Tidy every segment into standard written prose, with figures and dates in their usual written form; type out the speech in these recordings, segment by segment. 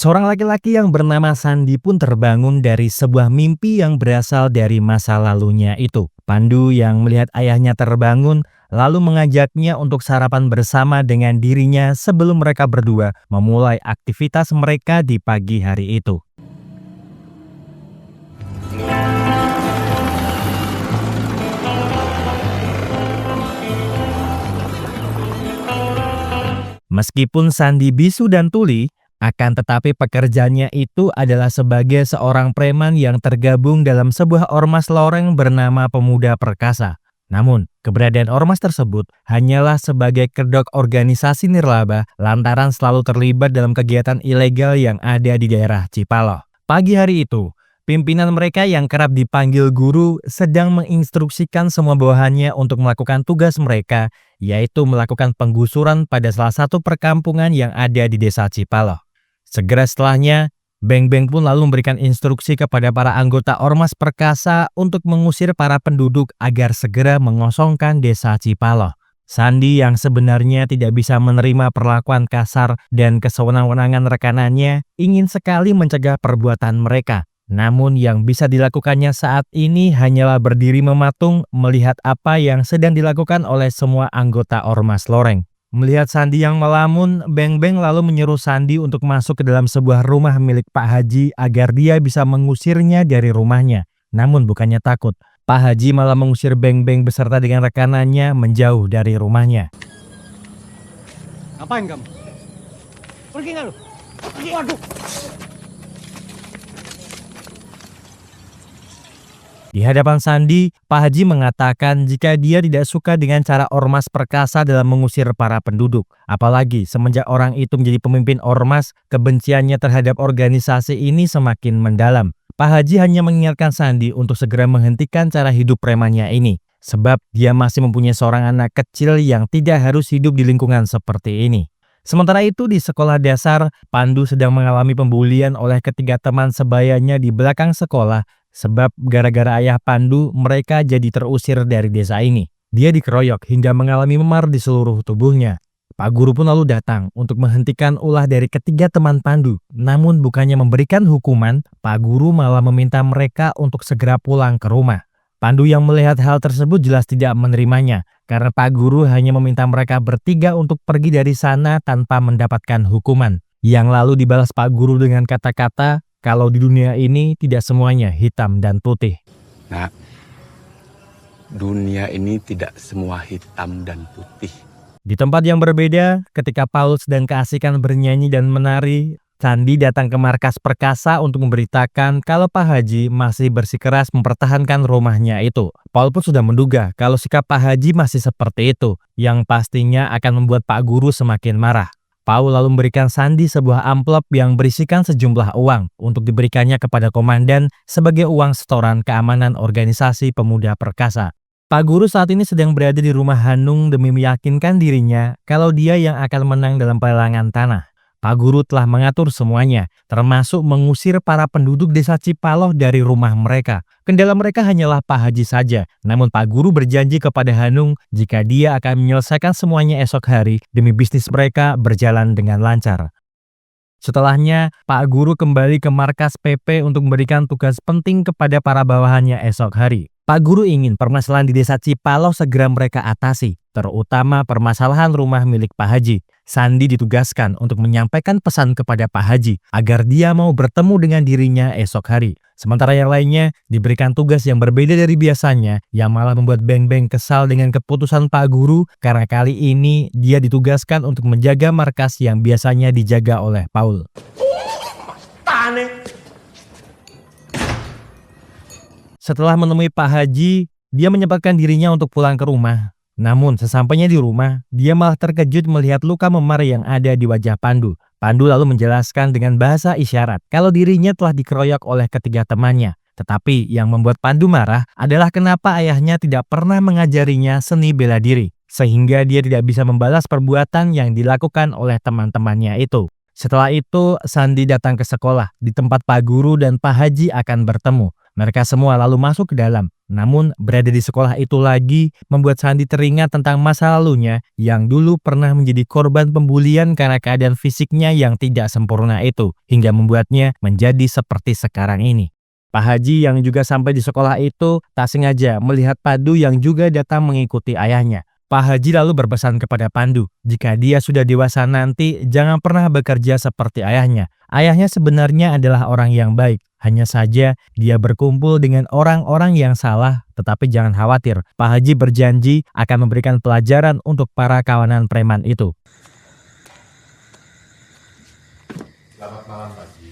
Seorang laki-laki yang bernama Sandi pun terbangun dari sebuah mimpi yang berasal dari masa lalunya itu. Pandu yang melihat ayahnya terbangun lalu mengajaknya untuk sarapan bersama dengan dirinya sebelum mereka berdua memulai aktivitas mereka di pagi hari itu. Meskipun Sandi bisu dan tuli, akan tetapi pekerjaannya itu adalah sebagai seorang preman yang tergabung dalam sebuah ormas loreng bernama Pemuda Perkasa. Namun, keberadaan ormas tersebut hanyalah sebagai kedok organisasi nirlaba lantaran selalu terlibat dalam kegiatan ilegal yang ada di daerah Cipaloh. Pagi hari itu, pimpinan mereka yang kerap dipanggil guru sedang menginstruksikan semua bawahannya untuk melakukan tugas mereka, yaitu melakukan penggusuran pada salah satu perkampungan yang ada di desa Cipaloh. Segera setelahnya, Beng Beng pun lalu memberikan instruksi kepada para anggota Ormas Perkasa untuk mengusir para penduduk agar segera mengosongkan desa Cipaloh. Sandi yang sebenarnya tidak bisa menerima perlakuan kasar dan kesewenang-wenangan rekanannya ingin sekali mencegah perbuatan mereka. Namun yang bisa dilakukannya saat ini hanyalah berdiri mematung melihat apa yang sedang dilakukan oleh semua anggota Ormas Loreng. Melihat Sandi yang melamun, Beng Beng lalu menyuruh Sandi untuk masuk ke dalam sebuah rumah milik Pak Haji agar dia bisa mengusirnya dari rumahnya. Namun bukannya takut, Pak Haji malah mengusir Beng Beng beserta dengan rekanannya menjauh dari rumahnya. Ngapain kamu? Pergi nggak lu? Waduh! Di hadapan Sandi, Pak Haji mengatakan jika dia tidak suka dengan cara Ormas Perkasa dalam mengusir para penduduk. Apalagi semenjak orang itu menjadi pemimpin Ormas, kebenciannya terhadap organisasi ini semakin mendalam. Pak Haji hanya mengingatkan Sandi untuk segera menghentikan cara hidup premannya ini. Sebab dia masih mempunyai seorang anak kecil yang tidak harus hidup di lingkungan seperti ini. Sementara itu di sekolah dasar, Pandu sedang mengalami pembulian oleh ketiga teman sebayanya di belakang sekolah. Sebab gara-gara ayah Pandu, mereka jadi terusir dari desa ini. Dia dikeroyok hingga mengalami memar di seluruh tubuhnya. Pak Guru pun lalu datang untuk menghentikan ulah dari ketiga teman Pandu. Namun bukannya memberikan hukuman, Pak Guru malah meminta mereka untuk segera pulang ke rumah. Pandu yang melihat hal tersebut jelas tidak menerimanya, karena Pak Guru hanya meminta mereka bertiga untuk pergi dari sana tanpa mendapatkan hukuman. Yang lalu dibalas Pak Guru dengan kata-kata, kalau di dunia ini tidak semuanya hitam dan putih. Nah, dunia ini tidak semua hitam dan putih. Di tempat yang berbeda, ketika Paul sedang keasikan bernyanyi dan menari, Sandi datang ke markas Perkasa untuk memberitakan kalau Pak Haji masih bersikeras mempertahankan rumahnya itu. Paul pun sudah menduga kalau sikap Pak Haji masih seperti itu, yang pastinya akan membuat Pak Guru semakin marah. Paul lalu memberikan Sandi sebuah amplop yang berisikan sejumlah uang untuk diberikannya kepada komandan sebagai uang setoran keamanan organisasi Pemuda Perkasa. Pak Guru saat ini sedang berada di rumah Hanung demi meyakinkan dirinya kalau dia yang akan menang dalam pelelangan tanah. Pak Guru telah mengatur semuanya, termasuk mengusir para penduduk desa Cipaloh dari rumah mereka. Kendala mereka hanyalah Pak Haji saja, namun Pak Guru berjanji kepada Hanung jika dia akan menyelesaikan semuanya esok hari demi bisnis mereka berjalan dengan lancar. Setelahnya, Pak Guru kembali ke markas PP untuk memberikan tugas penting kepada para bawahannya esok hari. Pak Guru ingin permasalahan di desa Cipaloh segera mereka atasi, terutama permasalahan rumah milik Pak Haji. Sandi ditugaskan untuk menyampaikan pesan kepada Pak Haji agar dia mau bertemu dengan dirinya esok hari. Sementara yang lainnya diberikan tugas yang berbeda dari biasanya, yang malah membuat Beng Beng kesal dengan keputusan Pak Guru karena kali ini dia ditugaskan untuk menjaga markas yang biasanya dijaga oleh Paul. Setelah menemui Pak Haji, dia menyempatkan dirinya untuk pulang ke rumah. Namun sesampainya di rumah, dia malah terkejut melihat luka memar yang ada di wajah Pandu. Pandu lalu menjelaskan dengan bahasa isyarat kalau dirinya telah dikeroyok oleh ketiga temannya. Tetapi yang membuat Pandu marah adalah kenapa ayahnya tidak pernah mengajarinya seni bela diri, sehingga dia tidak bisa membalas perbuatan yang dilakukan oleh teman-temannya itu. Setelah itu, Sandi datang ke sekolah di tempat Pak Guru dan Pak Haji akan bertemu. Mereka semua lalu masuk ke dalam. Namun, berada di sekolah itu lagi membuat Sandi teringat tentang masa lalunya yang dulu pernah menjadi korban pembulian karena keadaan fisiknya yang tidak sempurna itu, hingga membuatnya menjadi seperti sekarang ini. Pak Haji yang juga sampai di sekolah itu tak sengaja melihat Pandu yang juga datang mengikuti ayahnya. Pak Haji lalu berpesan kepada Pandu, jika dia sudah dewasa nanti jangan pernah bekerja seperti ayahnya. Ayahnya sebenarnya adalah orang yang baik, hanya saja dia berkumpul dengan orang-orang yang salah. Tetapi jangan khawatir, Pak Haji berjanji akan memberikan pelajaran untuk para kawanan preman itu. Selamat malam, Pak Haji.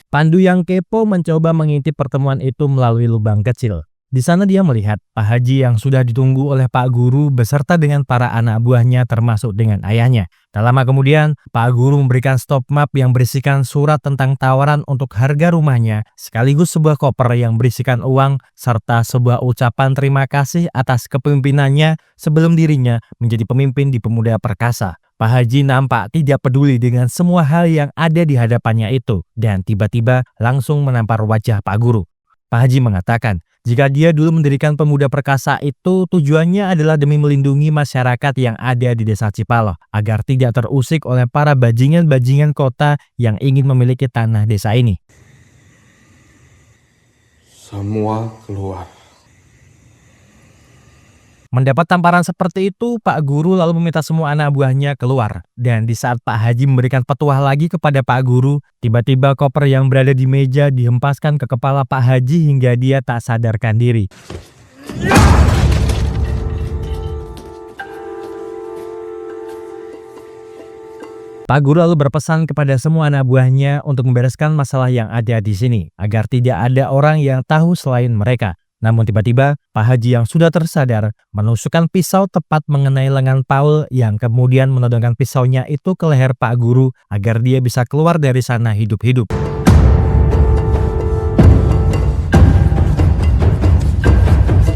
Pandu yang kepo mencoba mengintip pertemuan itu melalui lubang kecil. Di sana dia melihat Pak Haji yang sudah ditunggu oleh Pak Guru beserta dengan para anak buahnya termasuk dengan ayahnya. Tak lama kemudian, Pak Guru memberikan stop map yang berisikan surat tentang tawaran untuk harga rumahnya, sekaligus sebuah koper yang berisikan uang, serta sebuah ucapan terima kasih atas kepemimpinannya sebelum dirinya menjadi pemimpin di Pemuda Perkasa. Pak Haji nampak tidak peduli dengan semua hal yang ada di hadapannya itu, dan tiba-tiba langsung menampar wajah Pak Guru. Pak Haji mengatakan, jika dia dulu mendirikan Pemuda Perkasa itu tujuannya adalah demi melindungi masyarakat yang ada di desa Cipaloh agar tidak terusik oleh para bajingan-bajingan kota yang ingin memiliki tanah desa ini. Semua keluar. Mendapat tamparan seperti itu, Pak Guru lalu meminta semua anak buahnya keluar. Dan di saat Pak Haji memberikan petuah lagi kepada Pak Guru, tiba-tiba koper yang berada di meja dihempaskan ke kepala Pak Haji hingga dia tak sadarkan diri. Pak Guru lalu berpesan kepada semua anak buahnya untuk membereskan masalah yang ada di sini, agar tidak ada orang yang tahu selain mereka. Namun tiba-tiba, Pak Haji yang sudah tersadar menusukkan pisau tepat mengenai lengan Paul yang kemudian menodongkan pisaunya itu ke leher Pak Guru agar dia bisa keluar dari sana hidup-hidup.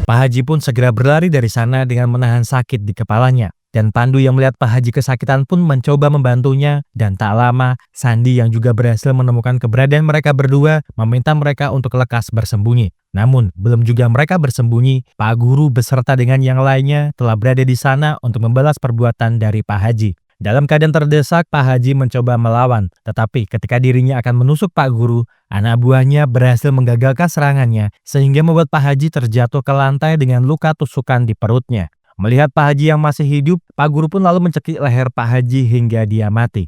Pak Haji pun segera berlari dari sana dengan menahan sakit di kepalanya. Dan Pandu yang melihat Pak Haji kesakitan pun mencoba membantunya, dan tak lama Sandi yang juga berhasil menemukan keberadaan mereka berdua meminta mereka untuk lekas bersembunyi. Namun belum juga mereka bersembunyi, Pak Guru beserta dengan yang lainnya telah berada di sana untuk membalas perbuatan dari Pak Haji. Dalam keadaan terdesak, Pak Haji mencoba melawan, tetapi ketika dirinya akan menusuk Pak Guru, anak buahnya berhasil menggagalkan serangannya sehingga membuat Pak Haji terjatuh ke lantai dengan luka tusukan di perutnya. Melihat Pak Haji yang masih hidup, Pak Guru pun lalu mencekik leher Pak Haji hingga dia mati.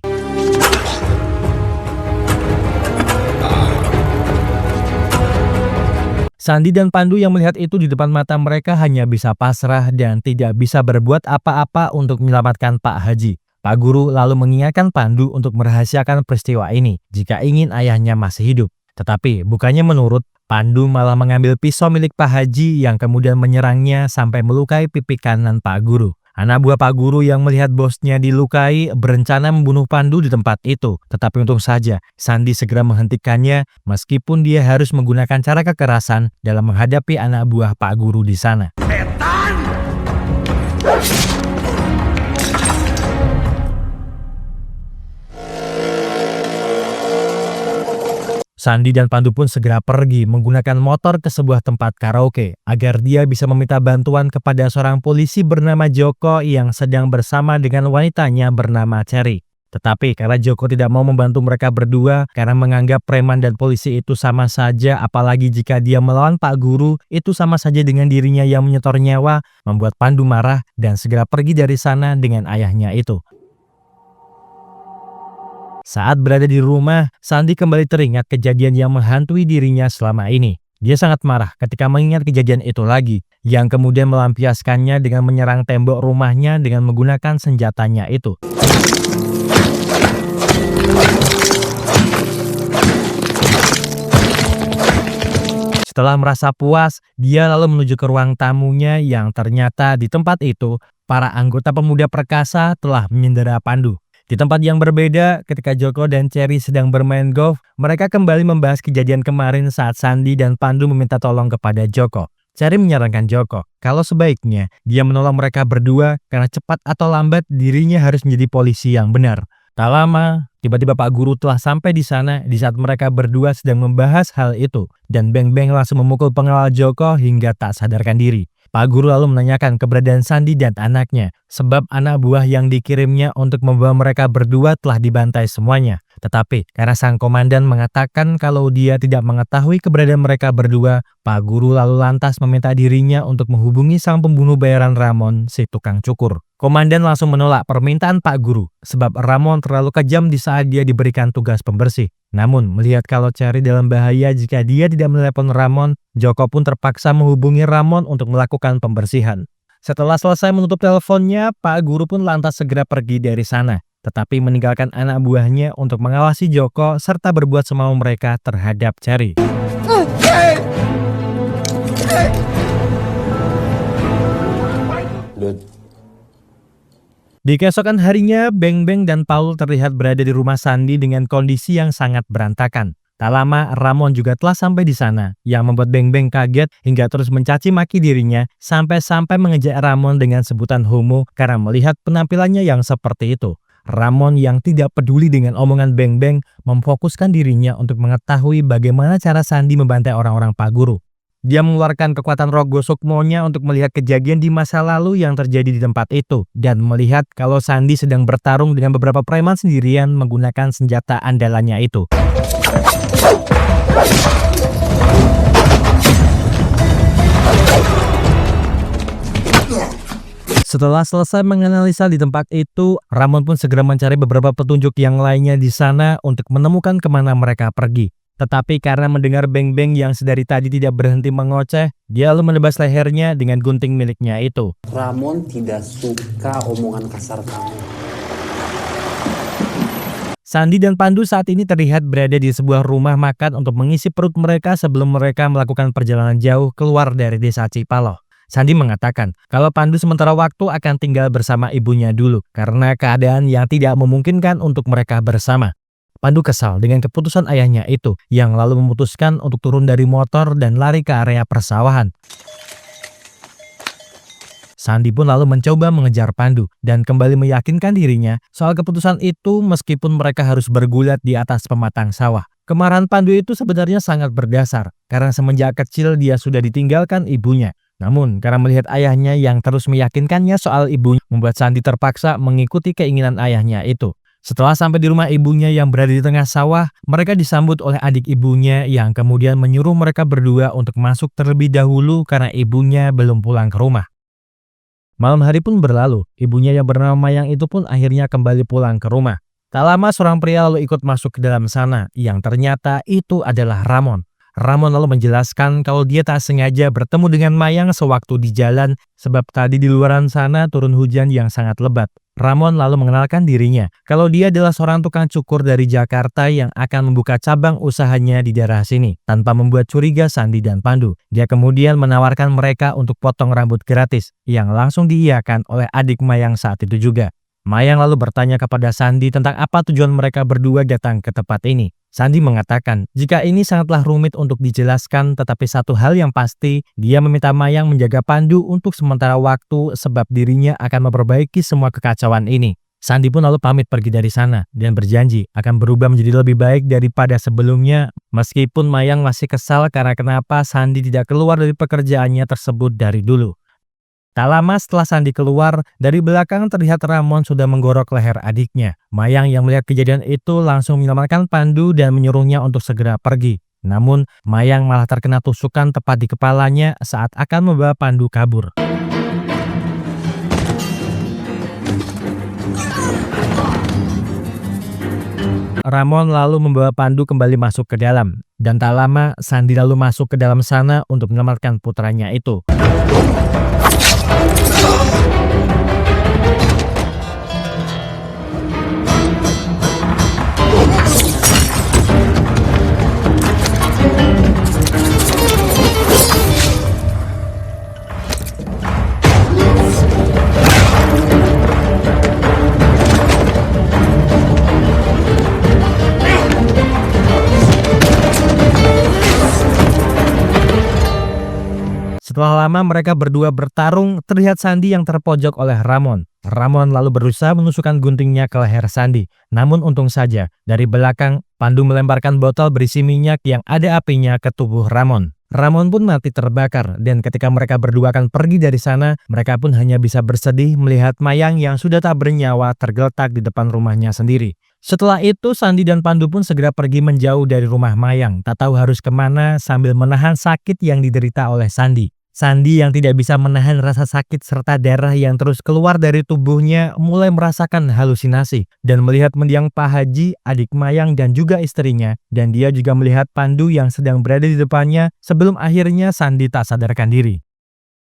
Sandi dan Pandu yang melihat itu di depan mata mereka hanya bisa pasrah dan tidak bisa berbuat apa-apa untuk menyelamatkan Pak Haji. Pak Guru lalu mengingatkan Pandu untuk merahasiakan peristiwa ini jika ingin ayahnya masih hidup. Tetapi bukannya menurut, Pandu malah mengambil pisau milik Pak Haji yang kemudian menyerangnya sampai melukai pipi kanan Pak Guru. Anak buah Pak Guru yang melihat bosnya dilukai berencana membunuh Pandu di tempat itu. Tetapi untung saja Sandi segera menghentikannya meskipun dia harus menggunakan cara kekerasan dalam menghadapi anak buah Pak Guru di sana. Sandi dan Pandu pun segera pergi menggunakan motor ke sebuah tempat karaoke agar dia bisa meminta bantuan kepada seorang polisi bernama Joko yang sedang bersama dengan wanitanya bernama Cherry. Tetapi karena Joko tidak mau membantu mereka berdua karena menganggap preman dan polisi itu sama saja, apalagi jika dia melawan Pak Guru itu sama saja dengan dirinya yang menyetor nyawa, membuat Pandu marah dan segera pergi dari sana dengan ayahnya itu. Saat berada di rumah, Sandi kembali teringat kejadian yang menghantui dirinya selama ini. Dia sangat marah ketika mengingat kejadian itu lagi, yang kemudian melampiaskannya dengan menyerang tembok rumahnya dengan menggunakan senjatanya itu. Setelah merasa puas, dia lalu menuju ke ruang tamunya yang ternyata di tempat itu, para anggota Pemuda Perkasa telah menyandera Pandu. Di tempat yang berbeda, ketika Joko dan Cherry sedang bermain golf, mereka kembali membahas kejadian kemarin saat Sandi dan Pandu meminta tolong kepada Joko. Cherry menyarankan Joko, kalau sebaiknya dia menolong mereka berdua karena cepat atau lambat dirinya harus menjadi polisi yang benar. Tak lama, Tiba-tiba Pak Guru telah sampai di sana di saat mereka berdua sedang membahas hal itu, dan Beng Beng langsung memukul pengawal Joko hingga tak sadarkan diri. Pak Guru lalu menanyakan keberadaan Sandi dan anaknya, sebab anak buah yang dikirimnya untuk membawa mereka berdua telah dibantai semuanya. Tetapi karena sang komandan mengatakan kalau dia tidak mengetahui keberadaan mereka berdua, Pak Guru lalu lantas meminta dirinya untuk menghubungi sang pembunuh bayaran Ramon, si tukang cukur. Komandan langsung menolak permintaan Pak Guru, sebab Ramon terlalu kejam di saat dia diberikan tugas pembersih. Namun, melihat kalau Cherry dalam bahaya jika dia tidak menelepon Ramon, Joko pun terpaksa menghubungi Ramon untuk melakukan pembersihan. Setelah selesai menutup teleponnya, Pak Guru pun lantas segera pergi dari sana, tetapi meninggalkan anak buahnya untuk mengawasi Joko serta berbuat semau mereka terhadap Cherry. Di keesokan harinya, Beng Beng dan Paul terlihat berada di rumah Sandi dengan kondisi yang sangat berantakan. Tak lama, Ramon juga telah sampai di sana, yang membuat Beng Beng kaget hingga terus mencaci maki dirinya, sampai-sampai mengejek Ramon dengan sebutan homo karena melihat penampilannya yang seperti itu. Ramon yang tidak peduli dengan omongan Beng Beng memfokuskan dirinya untuk mengetahui bagaimana cara Sandi membantai orang-orang Pak Guru. Dia mengeluarkan kekuatan roh Gosokmo-nya untuk melihat kejadian di masa lalu yang terjadi di tempat itu dan melihat kalau Sandi sedang bertarung dengan beberapa preman sendirian menggunakan senjata andalannya itu. Setelah selesai menganalisa di tempat itu, Ramon pun segera mencari beberapa petunjuk yang lainnya di sana untuk menemukan kemana mereka pergi. Tetapi karena mendengar Beng Beng yang sedari tadi tidak berhenti mengoceh, dia lalu menebas lehernya dengan gunting miliknya itu. Ramon tidak suka omongan kasar kamu. Sandi dan Pandu saat ini terlihat berada di sebuah rumah makan untuk mengisi perut mereka sebelum mereka melakukan perjalanan jauh keluar dari desa Cipaloh. Sandi mengatakan kalau Pandu sementara waktu akan tinggal bersama ibunya dulu karena keadaan yang tidak memungkinkan untuk mereka bersama. Pandu kesal dengan keputusan ayahnya itu yang lalu memutuskan untuk turun dari motor dan lari ke area persawahan. Sandi pun lalu mencoba mengejar Pandu dan kembali meyakinkan dirinya soal keputusan itu meskipun mereka harus bergulat di atas pematang sawah. Kemarahan Pandu itu sebenarnya sangat berdasar karena semenjak kecil dia sudah ditinggalkan ibunya. Namun karena melihat ayahnya yang terus meyakinkannya soal ibunya membuat Sandi terpaksa mengikuti keinginan ayahnya itu. Setelah sampai di rumah ibunya yang berada di tengah sawah, mereka disambut oleh adik ibunya yang kemudian menyuruh mereka berdua untuk masuk terlebih dahulu karena ibunya belum pulang ke rumah. Malam hari pun berlalu, ibunya yang bernama Mayang itu pun akhirnya kembali pulang ke rumah. Tak lama seorang pria lalu ikut masuk ke dalam sana, yang ternyata itu adalah Ramon. Ramon lalu menjelaskan kalau dia tak sengaja bertemu dengan Mayang sewaktu di jalan sebab tadi di luaran sana turun hujan yang sangat lebat. Ramon lalu mengenalkan dirinya kalau dia adalah seorang tukang cukur dari Jakarta yang akan membuka cabang usahanya di daerah sini tanpa membuat curiga Sandi dan Pandu. Dia kemudian menawarkan mereka untuk potong rambut gratis yang langsung diiyakan oleh adik Mayang saat itu juga. Mayang lalu bertanya kepada Sandi tentang apa tujuan mereka berdua datang ke tempat ini. Sandi mengatakan jika ini sangatlah rumit untuk dijelaskan tetapi satu hal yang pasti, dia meminta Mayang menjaga Pandu untuk sementara waktu sebab dirinya akan memperbaiki semua kekacauan ini. Sandi pun lalu pamit pergi dari sana dan berjanji akan berubah menjadi lebih baik daripada sebelumnya meskipun Mayang masih kesal karena kenapa Sandi tidak keluar dari pekerjaannya tersebut dari dulu. Tak lama setelah Sandi keluar, dari belakang terlihat Ramon sudah menggorok leher adiknya. Mayang yang melihat kejadian itu langsung menyelamatkan Pandu dan menyuruhnya untuk segera pergi. Namun, Mayang malah terkena tusukan tepat di kepalanya saat akan membawa Pandu kabur. Ramon lalu membawa Pandu kembali masuk ke dalam. Dan tak lama, Sandi lalu masuk ke dalam sana untuk menyelamatkan putranya itu. Setelah lama mereka berdua bertarung, terlihat Sandi yang terpojok oleh Ramon. Ramon lalu berusaha menusukkan guntingnya ke leher Sandi. Namun untung saja, dari belakang, Pandu melemparkan botol berisi minyak yang ada apinya ke tubuh Ramon. Ramon pun mati terbakar, dan ketika mereka berdua akan pergi dari sana, mereka pun hanya bisa bersedih melihat Mayang yang sudah tak bernyawa tergeletak di depan rumahnya sendiri. Setelah itu, Sandi dan Pandu pun segera pergi menjauh dari rumah Mayang, tak tahu harus kemana sambil menahan sakit yang diderita oleh Sandi. Sandi yang tidak bisa menahan rasa sakit serta darah yang terus keluar dari tubuhnya mulai merasakan halusinasi dan melihat mendiang Pak Haji, adik Mayang dan juga istrinya, dan dia juga melihat Pandu yang sedang berada di depannya sebelum akhirnya Sandi tak sadarkan diri.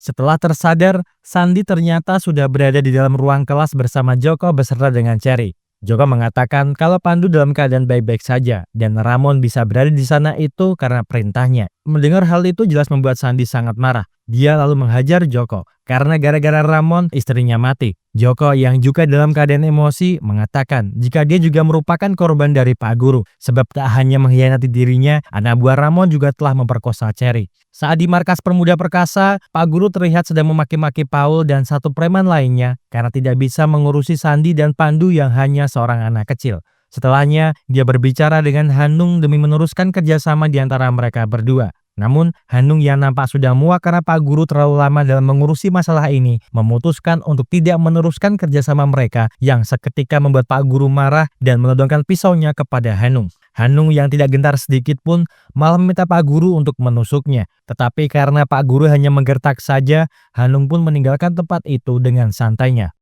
Setelah tersadar, Sandi ternyata sudah berada di dalam ruang kelas bersama Joko beserta dengan Cherry. Joko mengatakan kalau Pandu dalam keadaan baik-baik saja dan Ramon bisa berada di sana itu karena perintahnya. Mendengar hal itu jelas membuat Sandi sangat marah. Dia lalu menghajar Joko karena gara-gara Ramon istrinya mati. Joko yang juga dalam keadaan emosi mengatakan jika dia juga merupakan korban dari Pak Guru sebab tak hanya mengkhianati dirinya, anak buah Ramon juga telah memperkosa Cherry. Saat di markas Pemuda Perkasa, Pak Guru terlihat sedang memaki-maki Paul dan satu preman lainnya karena tidak bisa mengurusi Sandi dan Pandu yang hanya seorang anak kecil. Setelahnya, dia berbicara dengan Hanung demi meneruskan kerjasama di antara mereka berdua. Namun, Hanung yang nampak sudah muak karena Pak Guru terlalu lama dalam mengurusi masalah ini, memutuskan untuk tidak meneruskan kerjasama mereka yang seketika membuat Pak Guru marah dan menodongkan pisaunya kepada Hanung. Hanung yang tidak gentar sedikit pun malah meminta Pak Guru untuk menusuknya. Tetapi karena Pak Guru hanya menggertak saja, Hanung pun meninggalkan tempat itu dengan santainya.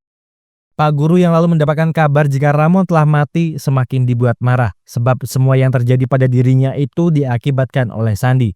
Pak Guru yang lalu mendapatkan kabar jika Ramon telah mati semakin dibuat marah, sebab semua yang terjadi pada dirinya itu diakibatkan oleh Sandi.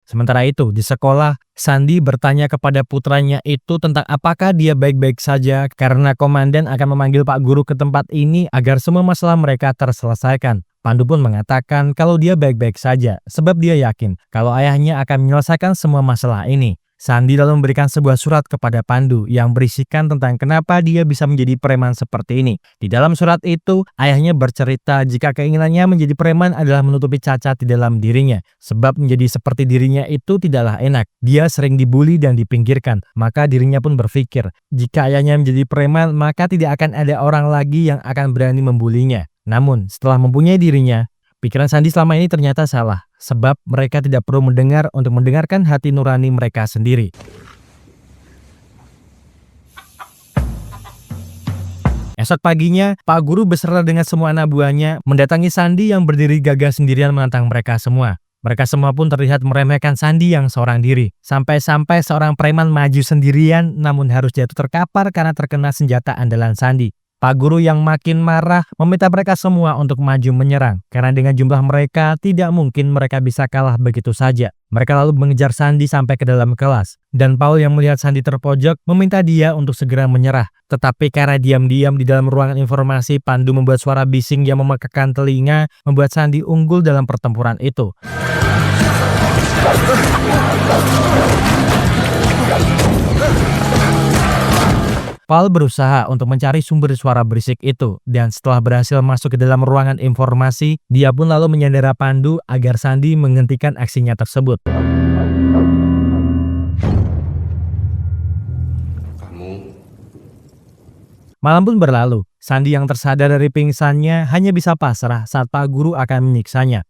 Sementara itu, di sekolah, Sandi bertanya kepada putranya itu tentang apakah dia baik-baik saja karena komandan akan memanggil Pak Guru ke tempat ini agar semua masalah mereka terselesaikan. Pandu pun mengatakan kalau dia baik-baik saja, sebab dia yakin kalau ayahnya akan menyelesaikan semua masalah ini. Sandi lalu memberikan sebuah surat kepada Pandu yang berisikan tentang kenapa dia bisa menjadi preman seperti ini. Di dalam surat itu, ayahnya bercerita jika keinginannya menjadi preman adalah menutupi cacat di dalam dirinya. Sebab menjadi seperti dirinya itu tidaklah enak. Dia sering dibully dan dipinggirkan. Maka dirinya pun berpikir, jika ayahnya menjadi preman, maka tidak akan ada orang lagi yang akan berani membulinya. Namun, setelah mempunyai dirinya, pikiran Sandi selama ini ternyata salah. Sebab mereka tidak perlu mendengar untuk mendengarkan hati nurani mereka sendiri. Esok paginya, Pak Guru beserta dengan semua anak buahnya mendatangi Sandi yang berdiri gagah sendirian menantang mereka semua. Mereka semua pun terlihat meremehkan Sandi yang seorang diri. Sampai-sampai seorang preman maju sendirian namun harus jatuh terkapar karena terkena senjata andalan Sandi. Pak Guru yang makin marah meminta mereka semua untuk maju menyerang karena dengan jumlah mereka tidak mungkin mereka bisa kalah begitu saja. Mereka lalu mengejar Sandi sampai ke dalam kelas dan Paul yang melihat Sandi terpojok meminta dia untuk segera menyerah. Tetapi karena diam-diam di dalam ruangan informasi, Pandu membuat suara bising yang memekakan telinga membuat Sandi unggul dalam pertempuran itu. Paul berusaha untuk mencari sumber suara berisik itu, dan setelah berhasil masuk ke dalam ruangan informasi, dia pun lalu menyandera Pandu agar Sandi menghentikan aksinya tersebut. Kamu Malam pun berlalu, Sandi yang tersadar dari pingsannya hanya bisa pasrah saat Pak Guru akan menyiksanya.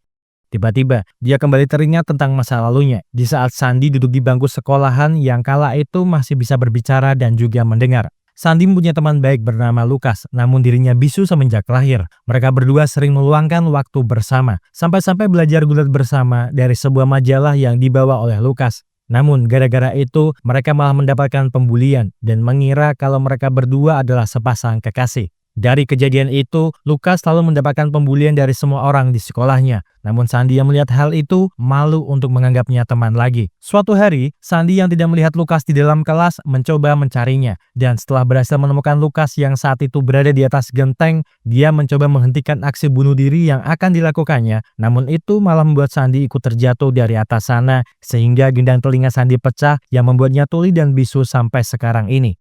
Tiba-tiba, dia kembali teringat tentang masa lalunya, di saat Sandi duduk di bangku sekolahan yang kala itu masih bisa berbicara dan juga mendengar. Sandi punya teman baik bernama Lukas, namun dirinya bisu semenjak lahir. Mereka berdua sering meluangkan waktu bersama, sampai-sampai belajar gulat bersama dari sebuah majalah yang dibawa oleh Lukas. Namun, gara-gara itu, mereka malah mendapatkan pembulian dan mengira kalau mereka berdua adalah sepasang kekasih. Dari kejadian itu, Lukas selalu mendapatkan pembulian dari semua orang di sekolahnya. Namun Sandi yang melihat hal itu malu untuk menganggapnya teman lagi. Suatu hari, Sandi yang tidak melihat Lukas di dalam kelas mencoba mencarinya. Dan setelah berhasil menemukan Lukas yang saat itu berada di atas genteng, dia mencoba menghentikan aksi bunuh diri yang akan dilakukannya. Namun itu malah membuat Sandi ikut terjatuh dari atas sana, sehingga gendang telinga Sandi pecah yang membuatnya tuli dan bisu sampai sekarang ini.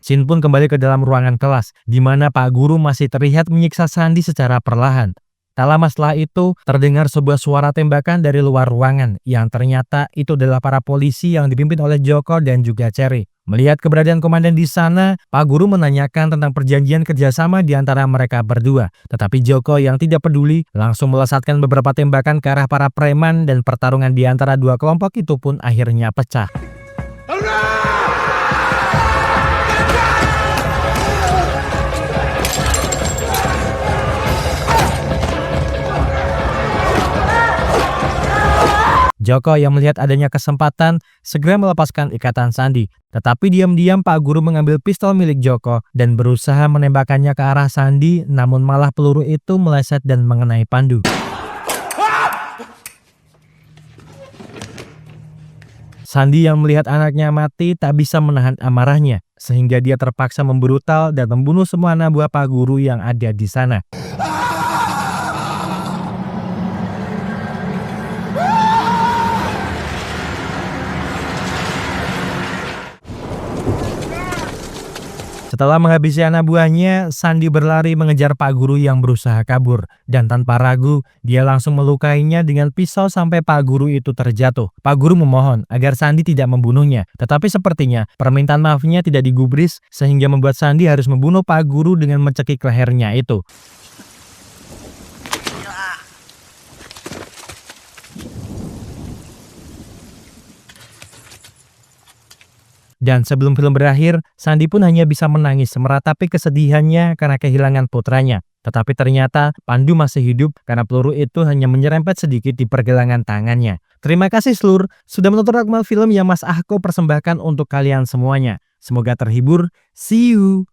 Shin pun kembali ke dalam ruangan kelas, di mana Pak Guru masih terlihat menyiksa Sandy secara perlahan. Tak lama setelah itu, terdengar sebuah suara tembakan dari luar ruangan, yang ternyata itu adalah para polisi yang dipimpin oleh Joko dan juga Cherry. Melihat keberadaan komandan di sana, Pak Guru menanyakan tentang perjanjian kerjasama di antara mereka berdua. Tetapi Joko yang tidak peduli, langsung melesatkan beberapa tembakan ke arah para preman dan pertarungan di antara dua kelompok itu pun akhirnya pecah. Joko yang melihat adanya kesempatan segera melepaskan ikatan Sandy. Tetapi diam-diam Pak Guru mengambil pistol milik Joko dan berusaha menembakkannya ke arah Sandy, namun malah peluru itu meleset dan mengenai Pandu. Sandy yang melihat anaknya mati tak bisa menahan amarahnya, sehingga dia terpaksa membrutal dan membunuh semua anak buah Pak Guru yang ada di sana. Setelah menghabisi anak buahnya, Sandy berlari mengejar Pak Guru yang berusaha kabur. Dan tanpa ragu, dia langsung melukainya dengan pisau sampai Pak Guru itu terjatuh. Pak Guru memohon agar Sandy tidak membunuhnya. Tetapi sepertinya permintaan maafnya tidak digubris, sehingga membuat Sandy harus membunuh Pak Guru dengan mencekik lehernya itu. Dan sebelum film berakhir, Sandy pun hanya bisa menangis meratapi kesedihannya karena kehilangan putranya. Tetapi ternyata Pandu masih hidup karena peluru itu hanya menyerempet sedikit di pergelangan tangannya. Terima kasih seluruh sudah menonton ragam film yang Mas Ahko persembahkan untuk kalian semuanya. Semoga terhibur. See you!